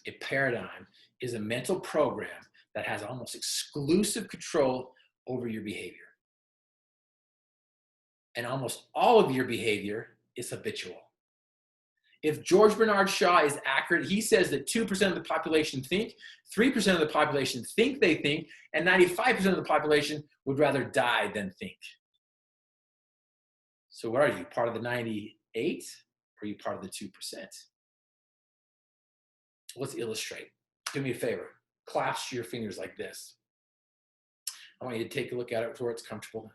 A paradigm is a mental program that has almost exclusive control over your behavior. And almost all of your behavior is habitual. If George Bernard Shaw is accurate, he says that 2% of the population think, 3% of the population think they think, and 95% of the population would rather die than think. So what are you, part of the 98, or are you part of the 2%? Let's illustrate. Do me a favor. Clasp your fingers like this. I want you to take a look at it where it's comfortable,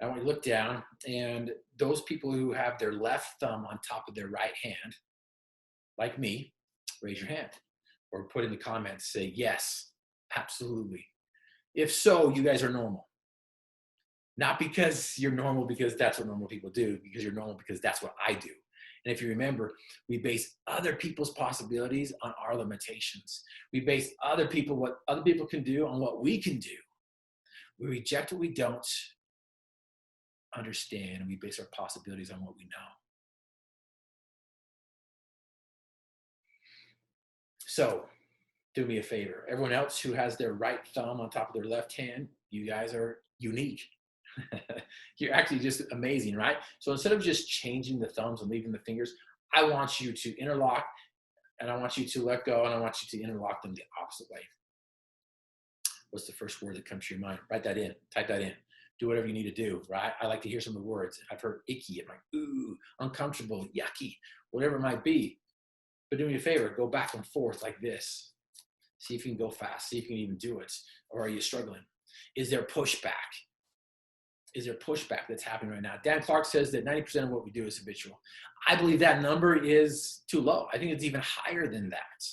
I want you to look down, and those people who have their left thumb on top of their right hand, like me, raise your hand. Or put in the comments, say, yes, absolutely. If so, you guys are normal. Not because you're normal because that's what normal people do, because you're normal because that's what I do. And if you remember, we base other people's possibilities on our limitations. We base what other people can do on what we can do. We reject what we don't understand, and we base our possibilities on what we know. So, do me a favor. Everyone else who has their right thumb on top of their left hand, you guys are unique. You're actually just amazing, right? So instead of just changing the thumbs and leaving the fingers, I want you to interlock, and I want you to let go, and I want you to interlock them the opposite way. What's the first word that comes to your mind? Write that in, type that in. Do whatever you need to do, right? I like to hear some of the words. I've heard icky, I'm like, ooh, uncomfortable, yucky, whatever it might be. But do me a favor, go back and forth like this. See if you can go fast, see if you can even do it. Or are you struggling? Is there pushback? Is there pushback that's happening right now? Dan Clark says that 90% of what we do is habitual. I believe that number is too low. I think it's even higher than that.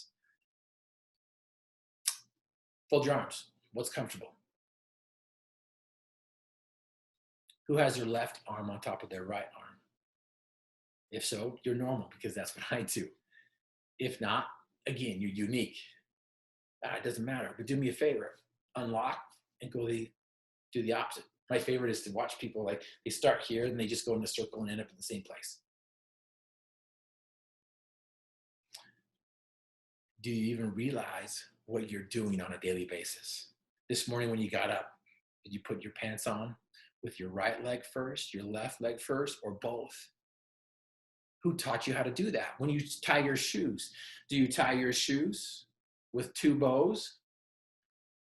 Fold your arms. What's comfortable? Who has their left arm on top of their right arm? If so, you're normal because that's what I do. If not, again, you're unique. It doesn't matter, but do me a favor. Unlock and do the opposite. My favorite is to watch people, like, they start here and they just go in a circle and end up in the same place. Do you even realize what you're doing on a daily basis? This morning when you got up, did you put your pants on with your right leg first, your left leg first, or both? Who taught you how to do that? When you tie your shoes, do you tie your shoes with 2 bows,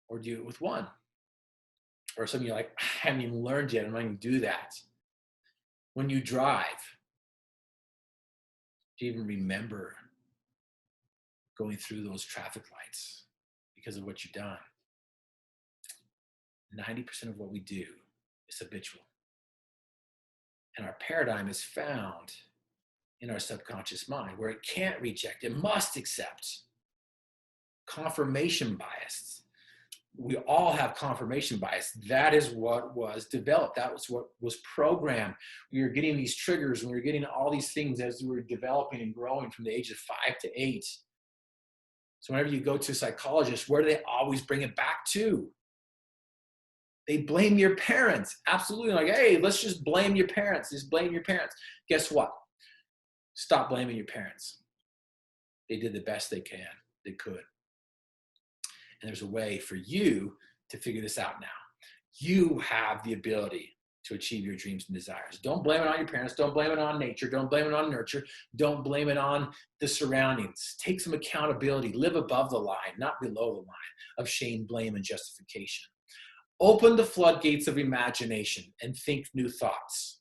or do you do it with 1? Or some of you are like, I haven't even learned yet, I'm not going to do that. When you drive, do you even remember going through those traffic lights because of what you've done? 90% of what we do is habitual. And our paradigm is found in our subconscious mind, where it can't reject, it must accept. Confirmation bias. We all have confirmation bias. That is what was developed. That was what was programmed. We were getting these triggers, and we were getting all these things as we were developing and growing from the age of 5 to 8. So whenever you go to a psychologist, where do they always bring it back to? They blame your parents. Absolutely. Like, hey, let's just blame your parents. Just blame your parents. Guess what? Stop blaming your parents. They did the best they could. And there's a way for you to figure this out now. You have the ability to achieve your dreams and desires. Don't blame it on your parents. Don't blame it on nature. Don't blame it on nurture. Don't blame it on the surroundings. Take some accountability. Live above the line, not below the line of shame, blame, and justification. Open the floodgates of imagination and think new thoughts.